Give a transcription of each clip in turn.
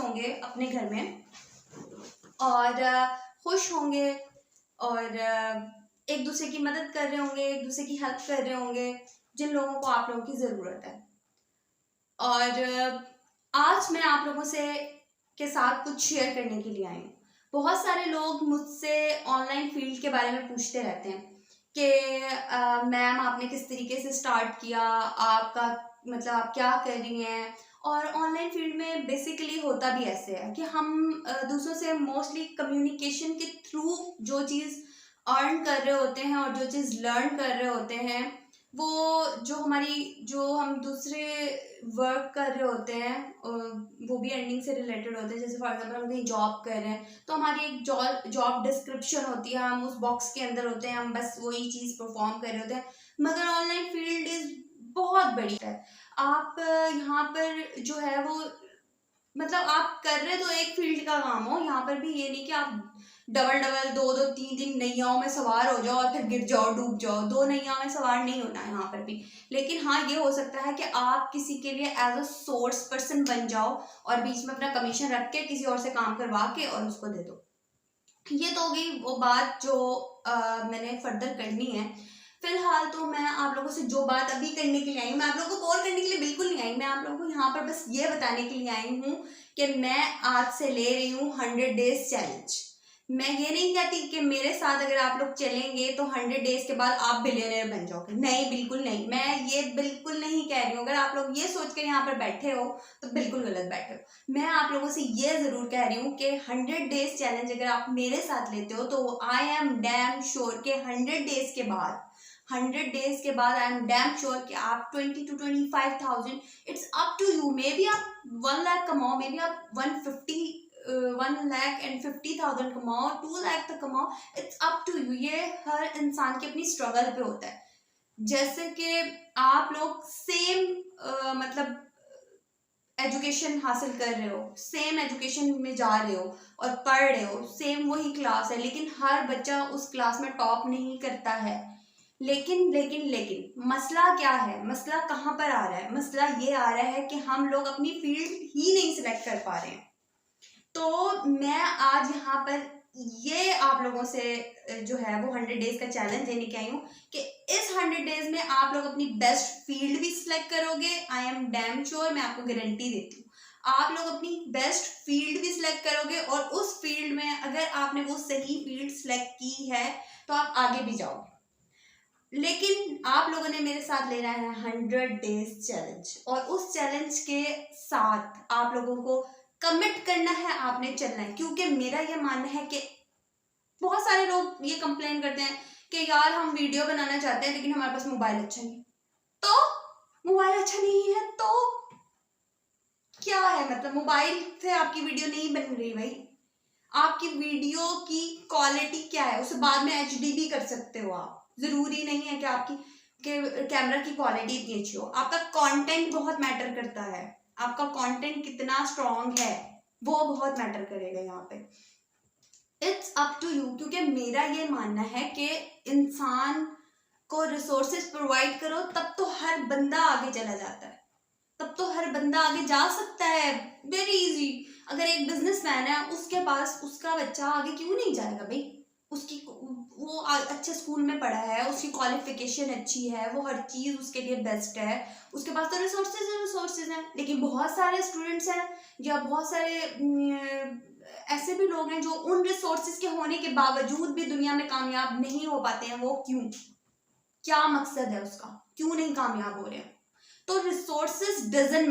होंगे अपने घर में और खुश होंगे और एक दूसरे की मदद कर रहे होंगे, एक दूसरे की हेल्प कर रहे होंगे जिन लोगों को आप लोगों की ज़रूरत है। और आज मैं आप लोगों के साथ कुछ शेयर करने के लिए आई हूँ। बहुत सारे लोग मुझसे ऑनलाइन फील्ड के बारे में पूछते रहते हैं कि मैम आपने किस तरीके से स्टार्ट किया, आपका मतलब आप क्या कर रही हैं। और ऑनलाइन फील्ड में बेसिकली होता भी ऐसे है कि हम दूसरों से मोस्टली कम्युनिकेशन के थ्रू जो चीज़ अर्न कर रहे होते हैं और जो चीज़ लर्न कर रहे होते हैं, वो जो हम दूसरे वर्क कर रहे होते हैं वो भी अर्निंग से रिलेटेड होते हैं। जैसे फॉर एग्जांपल हम कहीं जॉब कर रहे हैं तो हमारी एक जॉब डिस्क्रिप्शन होती है, हम उस बॉक्स के अंदर होते हैं, हम बस वही चीज़ परफॉर्म कर रहे होते हैं। मगर ऑनलाइन फील्ड इज़ बहुत बड़ी है। आप यहाँ पर जो है वो मतलब आप कर रहे तो एक फील्ड का काम हो, यहाँ पर भी ये नहीं कि आप डबल 2-2 3 नैयाओं में सवार हो जाओ और फिर गिर जाओ, डूब जाओ। 2 नैयाओं में सवार नहीं होना है यहाँ पर भी। लेकिन हाँ, ये हो सकता है कि आप किसी के लिए एज अ सोर्स पर्सन बन जाओ और बीच में अपना कमीशन रख के किसी और से काम करवा के और उसको दे दो। ये तो हो गई वो बात जो मैंने फर्दर करनी है। फिलहाल तो मैं आप लोगों से जो बात अभी करने के लिए आई हूँ, मैं आप लोगों को बोर करने के लिए बिल्कुल नहीं आई। मैं आप लोगों को यहाँ पर बस ये बताने के लिए आई हूँ कि मैं आज से ले रही हूँ 100 डेज चैलेंज। मैं ये नहीं कहती कि मेरे साथ अगर आप लोग चलेंगे तो 100 डेज के बाद आप बिलियनर बन जाओगे। नहीं, बिल्कुल नहीं, मैं ये बिल्कुल नहीं कह रही हूँ। अगर आप लोग ये सोच कर यहाँ पर बैठे हो तो बिल्कुल गलत बैठे हो। मैं आप लोगों से ये ज़रूर कह रही हूँ कि 100 डेज चैलेंज अगर आप मेरे साथ लेते हो तो आई एम डैम श्योर कि 100 डेज के बाद आई एम डैम श्योर कि आप 20 to 25,000, it's up to you. Maybe आप 1 लाख कमाओ, मे बी आप 1,50,000 कमाओ, 2 लाख तक कमाओ, इट्स अप टू यू। ये हर इंसान की अपनी स्ट्रगल पे होता है। जैसे कि आप लोग सेम मतलब एजुकेशन हासिल कर रहे हो, सेम एजुकेशन में जा रहे हो और पढ़ रहे हो, सेम वही क्लास है, लेकिन हर बच्चा उस क्लास में टॉप नहीं करता है। लेकिन मसला क्या है, मसला कहाँ पर आ रहा है? मसला ये आ रहा है कि हम लोग अपनी फील्ड ही नहीं सिलेक्ट कर पा रहे हैं। तो मैं आज यहाँ पर ये आप लोगों से जो है वो 100 डेज का चैलेंज देने के आई हूँ कि इस 100 डेज में आप लोग अपनी बेस्ट फील्ड भी सिलेक्ट करोगे। आई एम डैम श्योर, मैं आपको गारंटी देती हूँ आप लोग अपनी बेस्ट फील्ड भी सिलेक्ट करोगे और उस फील्ड में अगर आपने वो सही फील्ड सिलेक्ट की है तो आप आगे भी जाओगे। लेकिन आप लोगों ने मेरे साथ लेना है 100 डेज चैलेंज और उस चैलेंज के साथ आप लोगों को कमिट करना है, आपने चलना है। क्योंकि मेरा ये मानना है कि बहुत सारे लोग ये कंप्लेन करते हैं कि यार हम वीडियो बनाना चाहते हैं लेकिन हमारे पास मोबाइल अच्छा नहीं। तो मोबाइल अच्छा नहीं है तो क्या है, मतलब मोबाइल से आपकी वीडियो नहीं बन रही भाई। आपकी वीडियो की क्वालिटी क्या है, उसे बाद में एचडी भी कर सकते हो आप। जरूरी नहीं है कि आपकी कैमरा की क्वालिटी इतनी अच्छी हो। आपका कंटेंट बहुत मैटर करता है, आपका कंटेंट कितना स्ट्रॉन्ग है वो बहुत मैटर करेगा यहाँ पे। It's up to you. क्योंकि मेरा ये मानना है कि इंसान को रिसोर्सेज प्रोवाइड करो तब तो हर बंदा आगे चला जाता है, तब तो हर बंदा आगे जा सकता है। Very easy. अगर एक बिजनेसमैन है उसके पास उसका बच्चा आगे क्यों नहीं जाएगा भाई? वो अच्छे स्कूल में पढ़ा है, उसकी क्वालिफिकेशन अच्छी है, वो हर चीज़ उसके लिए बेस्ट है, उसके पास तो रिसोर्सेज हैं। लेकिन बहुत सारे स्टूडेंट्स हैं या बहुत सारे ऐसे भी लोग हैं जो उन रिसोर्सेज के होने के बावजूद भी दुनिया में कामयाब नहीं हो पाते हैं। वो क्यों? क्या मकसद है उसका? क्यों नहीं कामयाब हो रहे हैं? तो रिसोर्सेज डजंट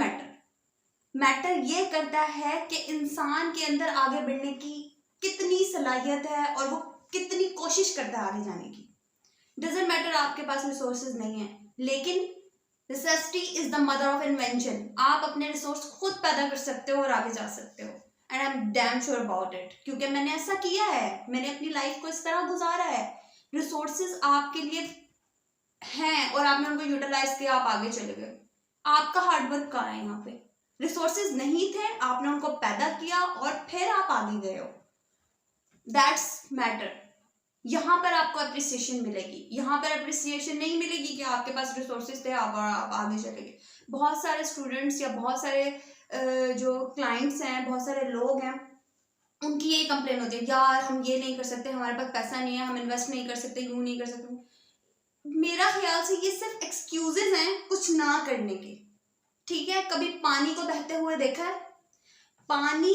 मैटर ये करता है कि इंसान के अंदर आगे बढ़ने की कितनी सलाहियत है और वो कितनी कोशिश करता है आगे जाने की। डजंट मैटर आपके पास रिसोर्सेज नहीं है, लेकिन necessity is the mother of invention. आप अपने रिसोर्स खुद पैदा कर सकते हो और आगे जा सकते हो। And I am damn sure about it, क्योंकि मैंने ऐसा किया है, मैंने अपनी लाइफ को इस तरह गुजारा है। रिसोर्सेज आपके लिए हैं और आपने उनको यूटिलाइज किया, आप आगे चले गए। आपका हार्डवर्क कहाँ है यहाँ पे? रिसोर्सेज नहीं थे, आपने उनको पैदा किया और फिर आप आगे गए हो। That's matter. यहाँ पर आपको अप्रिसिएशन मिलेगी। यहाँ पर अप्रिसिएशन नहीं मिलेगी कि आपके पास रिसोर्सेज थे आप आगे चले गए। बहुत सारे स्टूडेंट्स या बहुत सारे जो क्लाइंट्स हैं, बहुत सारे लोग हैं, उनकी ये कंप्लेन होती है, यार हम ये नहीं कर सकते, हमारे पास पैसा नहीं है, हम इन्वेस्ट नहीं कर सकते, यूँ नहीं कर सकते। मेरा ख्याल से ये सिर्फ एक्सक्यूजेज हैं कुछ ना करने के। ठीक है, कभी पानी को बहते हुए देखा है? पानी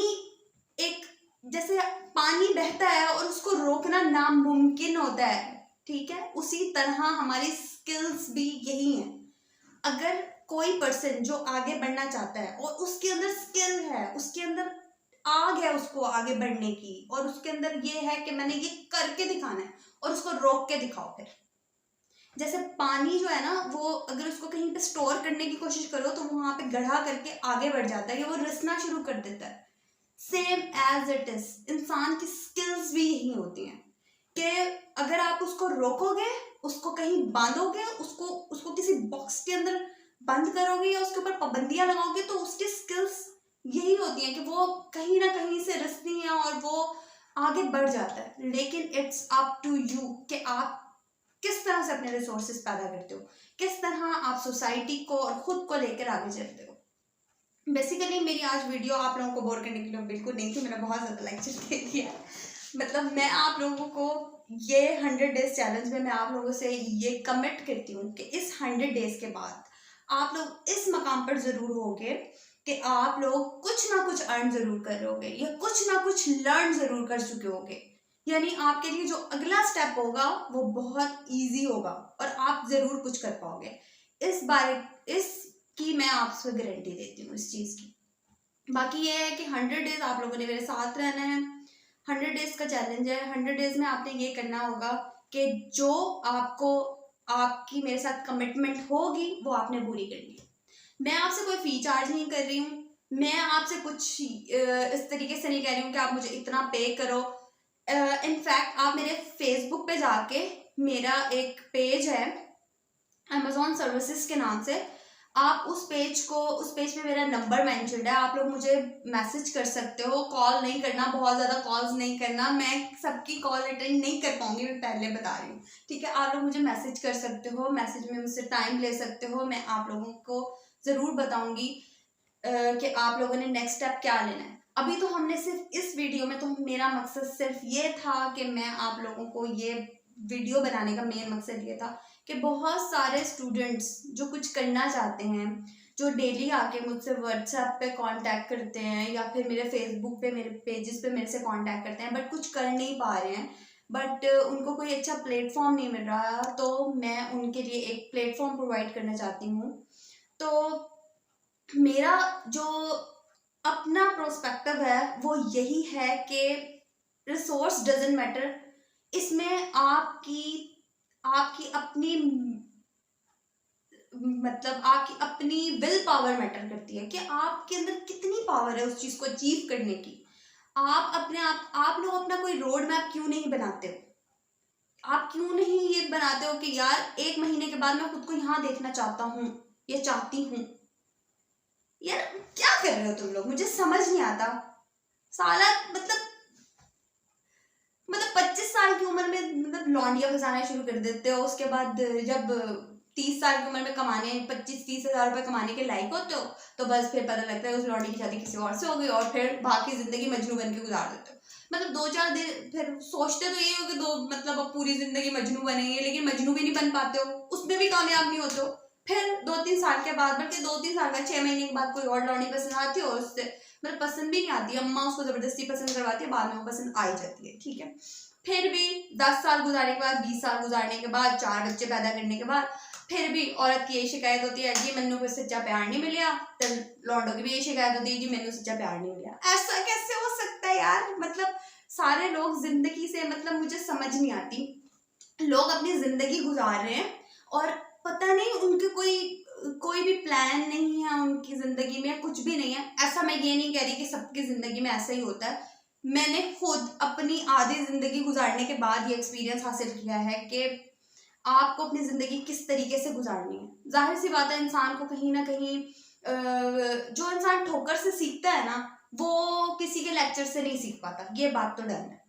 एक, जैसे पानी बहता है और उसको रोकना नामुमकिन होता है, ठीक है, उसी तरह हमारी स्किल्स भी यही हैं। अगर कोई पर्सन जो आगे बढ़ना चाहता है और उसके अंदर स्किल है, उसके अंदर आग है उसको आगे बढ़ने की, और उसके अंदर ये है कि मैंने ये करके दिखाना है, और उसको रोक के दिखाओ। फिर जैसे पानी जो है ना, वो अगर उसको कहीं पे स्टोर करने की कोशिश करो तो वहां पे गढ़ा करके आगे बढ़ जाता है, या वो रिसना शुरू कर देता है। सेम एज इट इज इंसान की स्किल्स भी यही होती हैं कि अगर आप उसको रोकोगे, उसको कहीं बांधोगे, उसको किसी बॉक्स के अंदर बंद करोगे या उसके ऊपर पाबंदियां लगाओगे, तो उसकी स्किल्स यही होती हैं कि वो कहीं ना कहीं से रिसती हैं और वो आगे बढ़ जाता है। लेकिन इट्स अप टू यू कि आप किस तरह से अपने रिसोर्सेज पैदा करते हो, किस तरह आप सोसाइटी को और खुद को लेकर आगे चलते हो। बेसिकली मेरी आज वीडियो आप लोगों को बोर करने के लिए बिल्कुल नहीं थी, मैंने बहुत ज़्यादा लेक्चर दे दिया। मतलब मैं आप लोगों को ये 100 डेज चैलेंज में मैं आप लोगों से ये कमिट करती हूँ कि इस 100 डेज के बाद आप लोग इस मकाम पर ज़रूर होगे कि आप लोग कुछ ना कुछ अर्न ज़रूर करोगे या कुछ ना कुछ लर्न ज़रूर कर चुके होगे। यानी आपके लिए जो अगला स्टेप होगा वो बहुत ईजी होगा और आप ज़रूर कुछ कर पाओगे। इसकी मैं आपसे गारंटी देती हूँ इस चीज़ की। बाकी ये है कि 100 डेज आप लोगों ने मेरे साथ रहना है। 100 डेज का चैलेंज है। 100 डेज में आपने ये करना होगा कि जो आपकी मेरे साथ कमिटमेंट होगी वो आपने पूरी करनी है। मैं आपसे कोई फी चार्ज नहीं कर रही हूँ, मैं आपसे कुछ इस तरीके से नहीं कह रही हूँ कि आप मुझे इतना पे करो। इनफैक्ट आप मेरे फेसबुक पे जाके, मेरा एक पेज है अमेजोन सर्विसेज के नाम से, आप उस पेज पे मेरा नंबर मेंशन्ड है, आप लोग मुझे मैसेज कर सकते हो। कॉल नहीं करना, बहुत ज़्यादा कॉल्स नहीं करना, मैं सबकी कॉल अटेंड नहीं कर पाऊंगी, मैं पहले बता रही हूँ, ठीक है। आप लोग मुझे मैसेज कर सकते हो, मैसेज में मुझसे टाइम ले सकते हो, मैं आप लोगों को ज़रूर बताऊंगी कि आप लोगों ने नेक्स्ट स्टेप क्या लेना है। अभी तो हमने सिर्फ इस वीडियो में, तो मेरा मकसद सिर्फ ये था कि मैं आप लोगों को ये वीडियो बनाने का मेन मकसद ये था कि बहुत सारे स्टूडेंट्स जो कुछ करना चाहते हैं, जो डेली आके मुझसे व्हाट्सएप पे कांटेक्ट करते हैं या फिर मेरे फेसबुक पे, मेरे पेजेस पे मेरे से कांटेक्ट करते हैं, बट कुछ कर नहीं पा रहे हैं, बट उनको कोई अच्छा प्लेटफॉर्म नहीं मिल रहा, तो मैं उनके लिए एक प्लेटफॉर्म प्रोवाइड करना चाहती हूँ। तो मेरा जो अपना प्रोस्पेक्टिव है वो यही है कि रिसोर्स डजंट मैटर, इसमें आपकी अपनी, मतलब आपकी अपनी विल पावर मैटर करती है कि आपके अंदर कितनी पावर है उस चीज को अचीव करने की। आप लोग अपना कोई रोड मैप क्यों नहीं बनाते हो? आप क्यों नहीं ये बनाते हो कि यार 1 महीने के बाद मैं खुद को यहाँ देखना चाहता हूँ या चाहती हूँ? यार क्या कर रहे हो तुम लोग, मुझे समझ नहीं आता। साला मतलब 25 साल की उम्र में मतलब लौंडिया फंसाना शुरू कर देते हो, उसके बाद जब 30 साल की उम्र में कमाने 25-30 हजार रुपए कमाने के लायक होते हो, तो बस फिर पता लगता है उस लौंडी की शादी किसी और से हो गई और फिर बाकी जिंदगी मजनू बन के गुजार देते हो। मतलब 2-4 दिन फिर सोचते तो ये हो कि मतलब अब पूरी जिंदगी मजनू बनेंगे, लेकिन मजनू भी नहीं बन पाते हो, उसमें भी कामयाब नहीं होते हो। फिर 2-3 साल के बाद, बल्कि 2-3 साल का 6 महीने के बाद कोई और लौंडी पसंद आती है और उससे मतलब पसंद भी नहीं आती, अम्मा उसको जबरदस्ती पसंद करवाती है, बाद में वो पसंद आ ही जाती है, ठीक है। फिर भी 10 साल गुजारने के बाद, 20 साल गुजारने के बाद, 4 बच्चे पैदा करने के बाद, फिर भी औरत की यही शिकायत होती है, जी मैनू कोई सच्चा प्यार नहीं मिला। तो लौंडों की भी यही शिकायत होती है, जी मैनू सच्चा प्यार नहीं मिला। ऐसा कैसे हो सकता है यार? मतलब सारे लोग जिंदगी से, मतलब मुझे समझ नहीं आती, लोग अपनी जिंदगी गुजार रहे हैं और पता नहीं उनके कोई भी प्लान नहीं है उनकी जिंदगी में, कुछ भी नहीं है। ऐसा मैं ये नहीं कह रही कि सबकी जिंदगी में ऐसा ही होता है, मैंने खुद अपनी आधी जिंदगी गुजारने के बाद ये एक्सपीरियंस हासिल किया है कि आपको अपनी जिंदगी किस तरीके से गुजारनी है। जाहिर सी बात है, इंसान को कहीं ना कहीं जो इंसान ठोकर से सीखता है ना, वो किसी के लेक्चर से नहीं सीख पाता, ये बात तो डन है।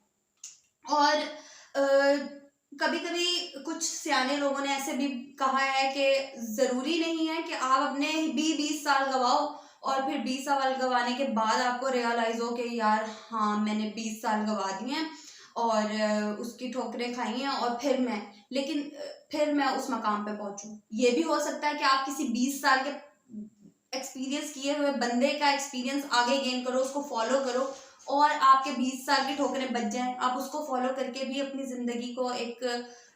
और कभी कभी कुछ सियाने लोगों ने ऐसे भी कहा है कि जरूरी नहीं है कि आप अपने 20 साल गवाओ और फिर 20 साल गंवाने के बाद आपको रियलाइज हो कि यार हाँ मैंने 20 साल गंवा दिए हैं और उसकी ठोकरें खाई हैं, और फिर मैं उस मकाम पे पहुंचूं। ये भी हो सकता है कि आप किसी 20 साल के एक्सपीरियंस किए हुए बंदे का एक्सपीरियंस आगे गेन करो, उसको फॉलो करो, और आपके 20 साल की ठोकरें बच जाएं। आप उसको फॉलो करके भी अपनी ज़िंदगी को एक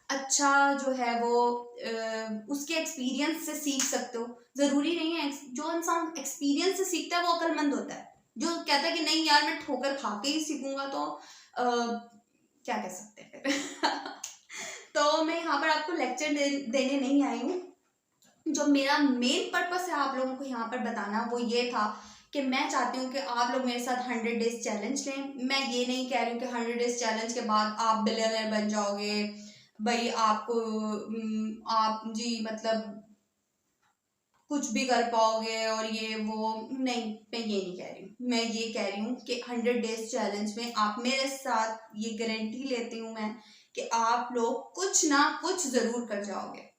अच्छा जो है वो उसके एक्सपीरियंस से सीख सकते हो। ज़रूरी नहीं है जो इंसान एक्सपीरियंस से सीखता है वो अक्लमंद होता है। जो कहता है कि नहीं यार मैं ठोकर खा के ही सीखूंगा, तो क्या कह सकते हैं फिर। तो मैं यहाँ पर आपको लेक्चर देने नहीं आई हूँ। जो मेरा मेन पर्पस है आप लोगों को यहाँ पर बताना, वो ये था कि मैं चाहती हूँ कि आप लोग मेरे साथ 100 डेज चैलेंज लें। मैं ये नहीं कह रही हूँ कि 100 डेज चैलेंज के बाद आप बिलियनर बन जाओगे भाई, आपको आप जी मतलब कुछ भी कर पाओगे और ये वो नहीं। मैं ये नहीं कह रही हूँ। मैं ये कह रही हूँ कि 100 डेज चैलेंज में आप मेरे साथ, ये गारंटी लेती हूँ मैं कि आप लोग कुछ ना कुछ जरूर कर जाओगे।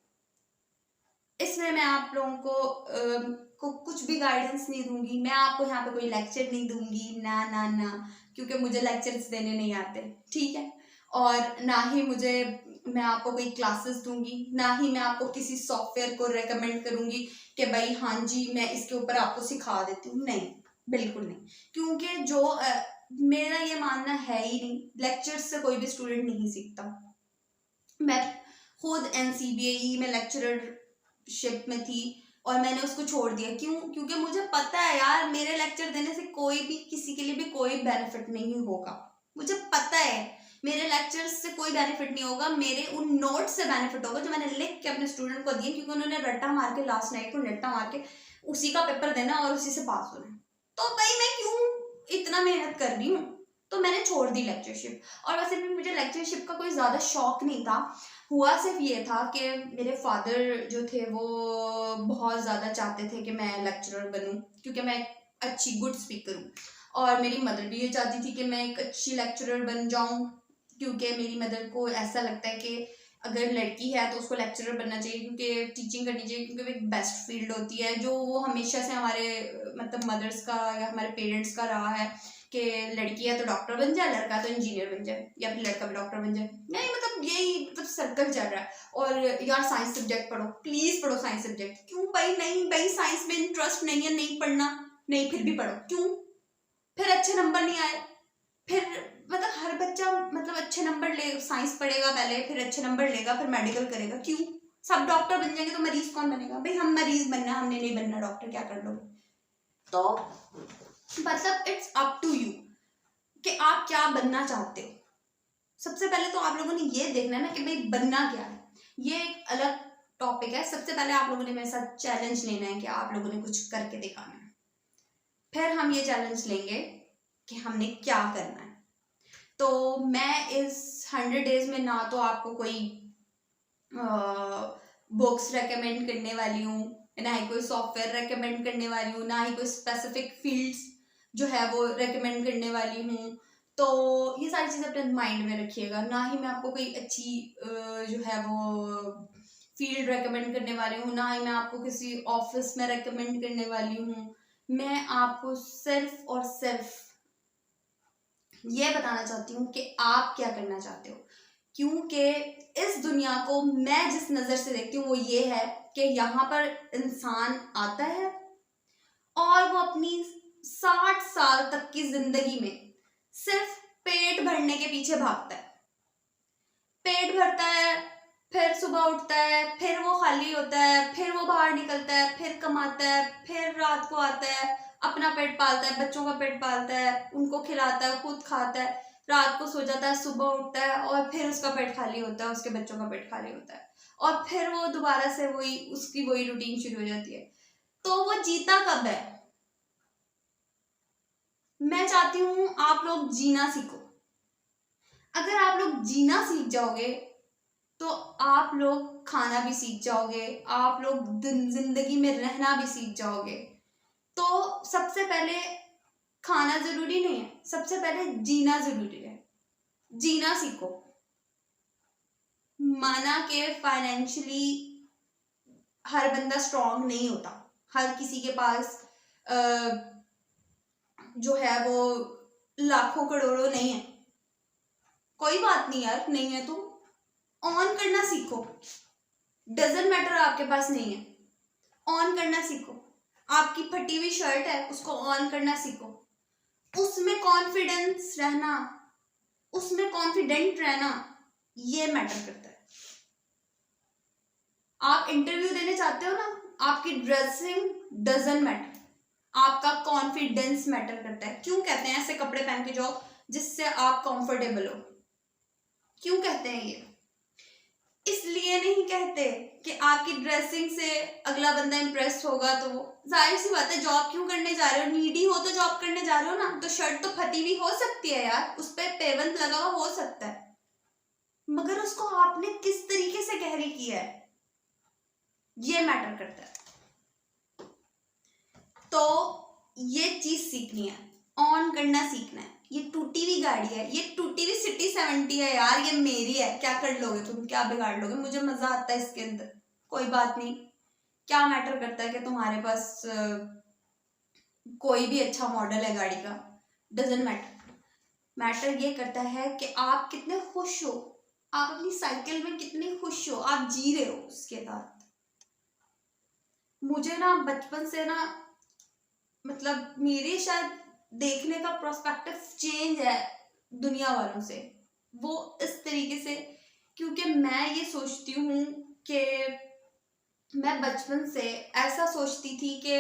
इसमें मैं आप लोगों को कुछ भी गाइडेंस नहीं दूंगी। मैं आपको यहाँ पे कोई लेक्चर नहीं दूंगी, ना ना ना, क्योंकि मुझे लेक्चर्स देने नहीं आते, ठीक है। और ना ही मैं आपको कोई क्लासेस दूंगी, ना ही मैं आपको किसी सॉफ्टवेयर को रेकमेंड करूंगी कि भाई हाँ जी मैं इसके ऊपर आपको सिखा देती हूँ। नहीं, बिल्कुल नहीं। क्योंकि मेरा ये मानना है ही नहीं, लेक्चर्स से कोई भी स्टूडेंट नहीं सीखता। मैं खुद NCBAE में लेक्चररशिप में थी और मैंने उसको छोड़ दिया। क्यों? क्योंकि मुझे पता है यार मेरे लेक्चर देने से कोई भी किसी के लिए भी कोई बेनिफिट नहीं होगा। मुझे पता है मेरे लेक्चर्स से कोई बेनिफिट नहीं होगा, मेरे उन नोट्स से बेनिफिट होगा जो मैंने लिख के अपने स्टूडेंट को दिए, क्योंकि उन्होंने रट्टा मार के लास्ट नाइट को रट्टा मार के उसी का पेपर देना और उसी से पास होना। तो भाई मैं क्यों इतना मेहनत कर रही हूँ? तो मैंने छोड़ दी लेक्चरशिप। और वैसे भी मुझे लेक्चरशिप का कोई ज़्यादा शौक नहीं था। हुआ सिर्फ ये था कि मेरे फादर जो थे वो बहुत ज़्यादा चाहते थे कि मैं लेक्चरर बनूं, क्योंकि मैं एक अच्छी गुड स्पीकर हूँ। और मेरी मदर भी ये चाहती थी कि मैं एक अच्छी लेक्चरर बन जाऊं, क्योंकि मेरी मदर को ऐसा लगता है कि अगर लड़की है तो उसको लेक्चरर बनना चाहिए, क्योंकि टीचिंग करनी चाहिए, क्योंकि वो एक बेस्ट फील्ड होती है। जो वो हमेशा से हमारे मतलब मदर्स का या हमारे पेरेंट्स का रहा है कि लड़की है तो डॉक्टर बन जाए, लड़का तो इंजीनियर बन जाए, या फिर लड़का भी डॉक्टर बन जाए। नहीं मतलब यही मतलब सर्कल चल रहा है। और यार साइंस सब्जेक्ट पढ़ो, प्लीज पढ़ो साइंस सब्जेक्ट। क्यों भाई? नहीं भाई साइंस में इंटरेस्ट नहीं है, नहीं पढ़ना। नहीं, फिर भी पढ़ो। क्यों? फिर अच्छे नंबर नहीं आए, फिर मतलब हर बच्चा मतलब अच्छे नंबर ले, साइंस पढ़ेगा पहले, फिर अच्छे नंबर लेगा, फिर मेडिकल करेगा। क्यों? सब डॉक्टर बन जाएंगे तो मरीज कौन बनेगा? भाई हम मरीज बनना, हमने नहीं बनना डॉक्टर, क्या कर लोगे? तो मतलब इट्स अप टू यू कि आप क्या बनना चाहते हो। सबसे पहले तो आप लोगों ने ये देखना है ना कि भाई बनना क्या है। ये एक अलग टॉपिक है। सबसे पहले आप लोगों ने मेरे साथ चैलेंज लेना है कि आप लोगों ने कुछ करके दिखाना है। फिर हम ये चैलेंज लेंगे कि हमने क्या करना है। तो मैं इस 100 डेज में ना तो आपको कोई बुक्स रेकमेंड करने वाली हूँ, ना ही कोई सॉफ्टवेयर रेकमेंड करने वाली हूँ, ना ही कोई स्पेसिफिक फील्ड्स जो है वो रेकमेंड करने वाली हूँ। तो ये सारी चीज़ अपने माइंड में रखिएगा। ना ही मैं आपको कोई अच्छी जो है वो फील्ड रेकमेंड करने वाली हूँ, ना ही मैं आपको किसी ऑफिस में रेकमेंड करने वाली हूँ। मैं आपको सिर्फ और सिर्फ ये बताना चाहती हूँ कि आप क्या करना चाहते हो। क्योंकि इस दुनिया को मैं जिस नज़र से देखती हूँ वो ये है कि यहाँ पर इंसान आता है और वो अपनी 60 साल तक की जिंदगी में सिर्फ पेट भरने के पीछे भागता है। पेट भरता है, फिर सुबह उठता है, फिर वो खाली होता है, फिर वो बाहर निकलता है, फिर कमाता है, फिर रात को आता है, अपना पेट पालता है, बच्चों का पेट पालता है, उनको खिलाता है, खुद खाता है, रात को सो जाता है, सुबह उठता है और फिर उसका पेट खाली होता है, उसके बच्चों का पेट खाली होता है, और फिर वो दोबारा से उसकी वही रूटीन शुरू हो जाती है। तो वो जीता कब है? मैं चाहती हूँ आप लोग जीना सीखो। अगर आप लोग जीना सीख जाओगे तो आप लोग खाना भी सीख जाओगे, आप लोग जिंदगी में रहना भी सीख जाओगे। तो सबसे पहले खाना जरूरी नहीं है, सबसे पहले जीना जरूरी है। जीना सीखो। माना कि फाइनेंशियली हर बंदा स्ट्रांग नहीं होता, हर किसी के पास जो है वो लाखों करोड़ों नहीं है, कोई बात नहीं यार, नहीं है तो ऑन करना सीखो। डजंट मैटर आपके पास नहीं है, ऑन करना सीखो। आपकी फटी हुई शर्ट है, उसको ऑन करना सीखो। उसमें कॉन्फिडेंस रहना, उसमें कॉन्फिडेंट रहना, ये मैटर करता है। आप इंटरव्यू देने चाहते हो ना, आपकी ड्रेसिंग डजंट मैटर, आपका कॉन्फिडेंस मैटर करता है। क्यों कहते हैं ऐसे कपड़े पहन के जाओ जिससे आप कंफर्टेबल हो? क्यों कहते हैं ये? इसलिए नहीं कहते कि आपकी ड्रेसिंग से अगला बंदा इंप्रेस होगा। तो जाहिर सी बात है, जॉब क्यों करने जा रहे हो? नीडी हो तो जॉब करने जा रहे हो ना, तो शर्ट तो फटी हुई हो सकती है यार, उस पर पेवंत लगा हुआ हो सकता है, मगर उसको आपने किस तरीके से कैरी किया है, ये मैटर करता है। तो ये चीज सीखनी है, ऑन करना सीखना है। ये टूटी हुई गाड़ी है, ये टूटी हुई सिटी 70 है यार, ये मेरी है, क्या कर लोगे तुम, क्या बिगाड़ लोगे? मुझे मजा आता है इसके अंदर, कोई बात नहीं। क्या मैटर करता है कि तुम्हारे पास कोई भी अच्छा मॉडल है गाड़ी का? Doesn't matter. मैटर ये करता है कि आप कितने खुश हो, आप अपनी साइकिल में कितने खुश हो, आप जी रहे हो उसके साथ। मुझे ना बचपन से ना, मतलब मेरी शायद देखने का प्रोस्पेक्टिव चेंज है दुनिया वालों से, वो इस तरीके से, क्योंकि मैं ये सोचती हूँ कि मैं बचपन से ऐसा सोचती थी कि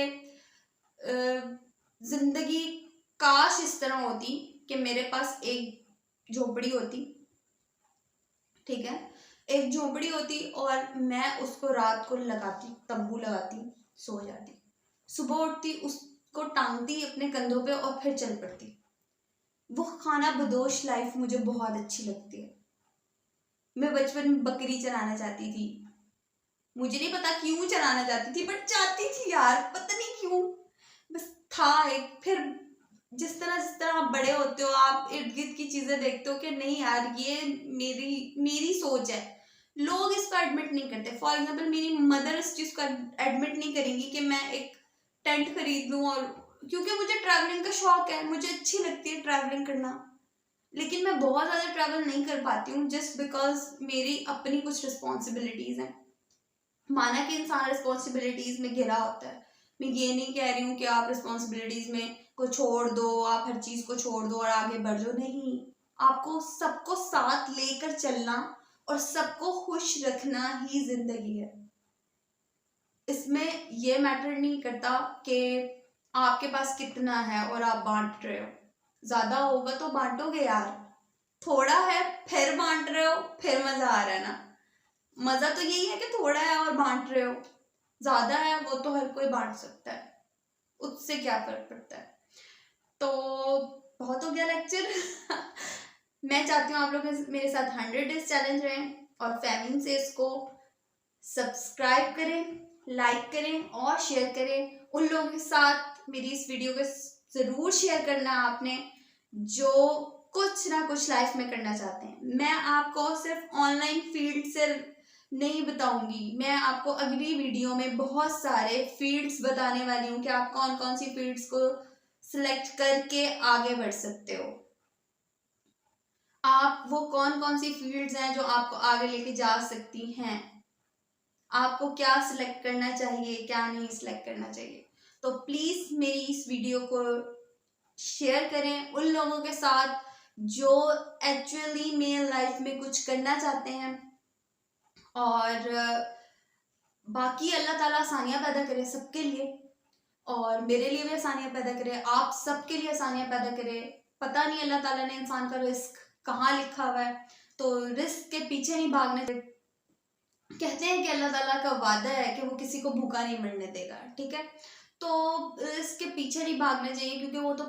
जिंदगी काश इस तरह होती कि मेरे पास एक झोपड़ी होती, ठीक है, एक झोपड़ी होती और मैं उसको रात को लगाती, तंबू लगाती, सो जाती, सुबह उठती, उसको टांगती अपने कंधों पे और फिर चल पड़ती। वो खाना बदोश लाइफ मुझे बहुत अच्छी लगती है। मैं बचपन में बकरी चलाना चाहती थी, मुझे नहीं पता क्यों चलाना चाहती थी, बट चाहती थी यार, पता नहीं क्यों, बस था एक। फिर जिस तरह आप बड़े होते हो, आप इर्द गिर्द की चीजें देखते हो कि नहीं यार ये मेरी सोच है, लोग इसको एडमिट नहीं करते। फॉर एग्जाम्पल मेरी मदर इस चीज को एडमिट नहीं करेंगी कि मैं एक टेंट खरीद लूं, और क्योंकि मुझे ट्रैवलिंग का शौक है, मुझे अच्छी लगती है ट्रैवलिंग करना, लेकिन मैं बहुत ज़्यादा ट्रैवल नहीं कर पाती हूँ जस्ट बिकॉज मेरी अपनी कुछ रिस्पॉन्सिबिलिटीज़ हैं। माना कि इंसान रिस्पॉन्सिबिलिटीज़ में घिरा होता है, मैं ये नहीं कह रही हूँ कि आप रिस्पॉन्सिबिलिटीज़ में को छोड़ दो, आप हर चीज़ को छोड़ दो और आगे बढ़ जाओ, नहीं, आपको सबको साथ लेकर चलना और सबको खुश रखना ही जिंदगी है। इसमें यह मैटर नहीं करता कि आपके पास कितना है और आप बांट रहे हो, ज्यादा होगा तो बांटोगे यार, थोड़ा है फिर बांट रहे हो, फिर मजा आ रहा है ना। मजा तो यही है कि थोड़ा है और बांट रहे हो, ज्यादा है वो तो हर कोई बांट सकता है, उससे क्या फर्क पड़ता है। तो बहुत हो गया लेक्चर। मैं चाहती हूँ आप लोग मेरे साथ 100 डेज चैलेंज रहें और फैमिली से इसको सब्सक्राइब करें, लाइक करें और शेयर करें। उन लोगों के साथ मेरी इस वीडियो को जरूर शेयर करना आपने जो कुछ ना कुछ लाइफ में करना चाहते हैं। मैं आपको सिर्फ ऑनलाइन फील्ड से नहीं बताऊंगी, मैं आपको अगली वीडियो में बहुत सारे फील्ड्स बताने वाली हूँ कि आप कौन कौन सी फील्ड्स को सिलेक्ट करके आगे बढ़ सकते हो। आप वो कौन कौन सी फील्ड्स हैं जो आपको आगे लेके जा सकती हैं, आपको क्या सिलेक्ट करना चाहिए, क्या नहीं सिलेक्ट करना चाहिए। तो प्लीज मेरी इस वीडियो को शेयर करें उन लोगों के साथ जो एक्चुअली मेन लाइफ में कुछ करना चाहते हैं, और बाकी अल्लाह ताला आसानियां पैदा करे सबके लिए, और मेरे लिए भी आसानियां पैदा करे, आप सबके लिए आसानियां पैदा करे। पता नहीं अल्लाह ताला ने इंसान का रिस्क कहाँ लिखा हुआ है, तो रिस्क के पीछे नहीं भागना। कहते हैं कि अल्लाह ताला का वादा है कि वो किसी को भूखा नहीं मरने देगा, ठीक है, तो इसके पीछे नहीं भागना चाहिए, क्योंकि वो तो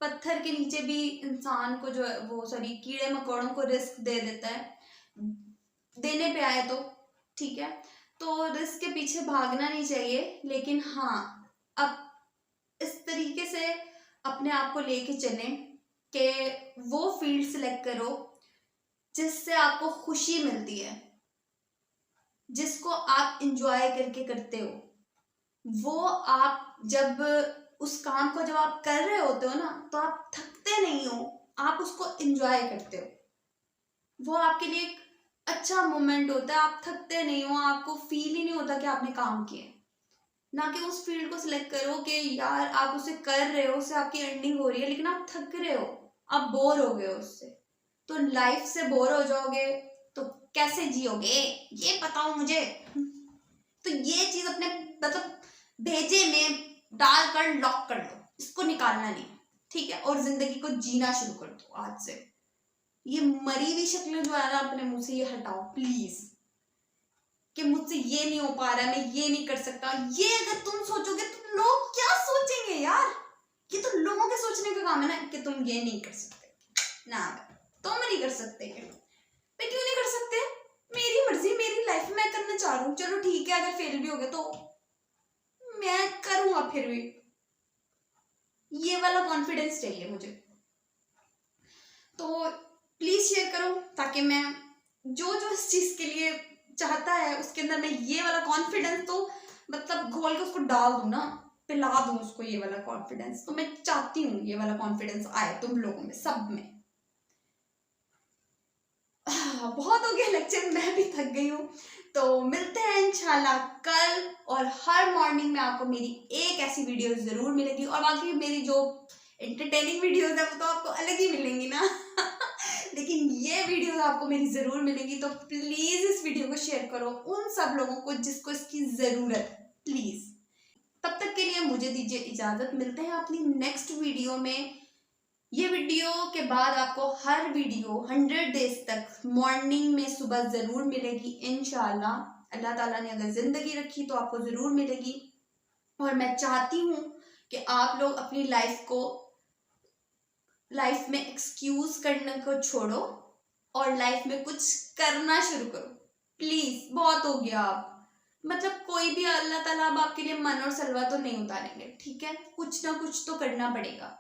पत्थर के नीचे भी इंसान को जो है वो सॉरी कीड़े मकोड़ों को रिस्क दे देता है, देने पे आए तो ठीक है। तो रिस्क के पीछे भागना नहीं चाहिए, लेकिन हाँ अब इस तरीके से अपने आप को लेके चलें कि वो फील्ड सिलेक्ट करो जिससे आपको खुशी मिलती है, जिसको आप इंजॉय करके करते हो। वो आप जब उस काम को जब आप कर रहे होते हो ना, तो आप थकते नहीं हो, आप उसको एंजॉय करते हो। वो आपके लिए एक अच्छा मोमेंट होता है, आप थकते नहीं हो, आपको फील ही नहीं होता कि आपने काम किया। ना कि उस फील्ड को सिलेक्ट करो कि यार आप उसे कर रहे हो, उससे आपकी अर्निंग हो रही है, लेकिन आप थक रहे हो, आप बोर हो गए हो उससे। तो लाइफ से बोर हो जाओगे तो कैसे जियोगे, ये बताओ मुझे। तो ये चीज अपने मतलब भेजे में डालकर लॉक कर लो, इसको निकालना नहीं, ठीक है। और जिंदगी को जीना शुरू कर दो आज से। ये मरी हुई शक्ल जो है ना अपने मुंह से, ये हटाओ प्लीज, कि मुझसे ये नहीं हो पा रहा है, मैं ये नहीं कर सकता। ये अगर तुम सोचोगे तो लोग क्या सोचेंगे यार, ये तो लोगों के सोचने का काम है ना, कि तुम ये नहीं कर सकते ना, तुम नहीं कर सकते। मैं क्यों नहीं कर सकते, मेरी मर्जी, मेरी लाइफ मैं करना चाह रहा हूँ, चलो ठीक है, अगर फेल भी हो गए तो मैं करूंगा फिर भी। ये वाला कॉन्फिडेंस चाहिए मुझे। तो प्लीज शेयर करो, ताकि मैं जो जो इस चीज के लिए चाहता है उसके अंदर मैं ये वाला कॉन्फिडेंस तो मतलब घोल के उसको डाल दूं ना, पिला दूं उसको ये वाला कॉन्फिडेंस। तो मैं चाहती हूँ ये वाला कॉन्फिडेंस आए तुम लोगों में, सब में। बहुत हो गया लेक्चर, मैं भी थक गई हूँ। तो मिलते हैं इंशाल्लाह कल, और हर मॉर्निंग में आपको मेरी एक ऐसी वीडियो जरूर मिलेगी। और बाकी मेरी जो एंटरटेनिंग वीडियोस है वो तो आपको अलग ही मिलेंगी ना लेकिन ये वीडियो आपको मेरी जरूर मिलेगी। तो प्लीज इस वीडियो को शेयर करो उन सब लोगों को जिसको इसकी जरूरत है, प्लीज। तब तक के लिए मुझे दीजिए इजाजत, मिलते हैं अपनी नेक्स्ट वीडियो में। ये वीडियो के बाद आपको हर वीडियो 100 डेज तक मॉर्निंग में सुबह जरूर मिलेगी इंशाल्लाह। अल्लाह ताला ने अगर जिंदगी रखी तो आपको जरूर मिलेगी। और मैं चाहती हूँ कि आप लोग अपनी लाइफ में एक्सक्यूज करने को छोड़ो और लाइफ में कुछ करना शुरू करो प्लीज। बहुत हो गया आप, मतलब कोई भी अल्लाह ताला अब आपके लिए मन और सलवा तो नहीं उतारेंगे, ठीक है। कुछ ना कुछ तो करना पड़ेगा,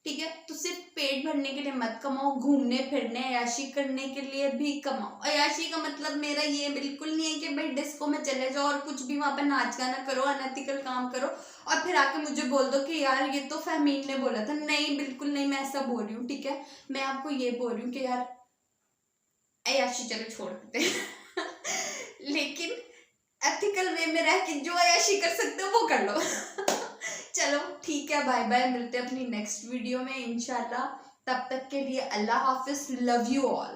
ठीक है। तो सिर्फ पेट भरने के लिए मत कमाओ, घूमने फिरने अयाशी करने के लिए भी कमाओ। अयाशी का मतलब मेरा ये बिल्कुल नहीं है कि भाई डिस्को में चले जाओ और कुछ भी वहां पर नाच गाना करो, अनएथिकल काम करो और फिर आके मुझे बोल दो कि यार ये तो फहमीन ने बोला था। नहीं, बिल्कुल नहीं, मैं ऐसा बोल रही हूँ, ठीक है। मैं आपको ये बोल रही हूँ कि यार अयाशी चलो छोड़ देते लेकिन एथिकल वे में रह के जो अयाशी कर सकते हो वो कर लो चलो ठीक है, बाय बाय, मिलते हैं अपनी नेक्स्ट वीडियो में इंशाल्लाह। तब तक के लिए अल्लाह हाफिज, लव यू ऑल।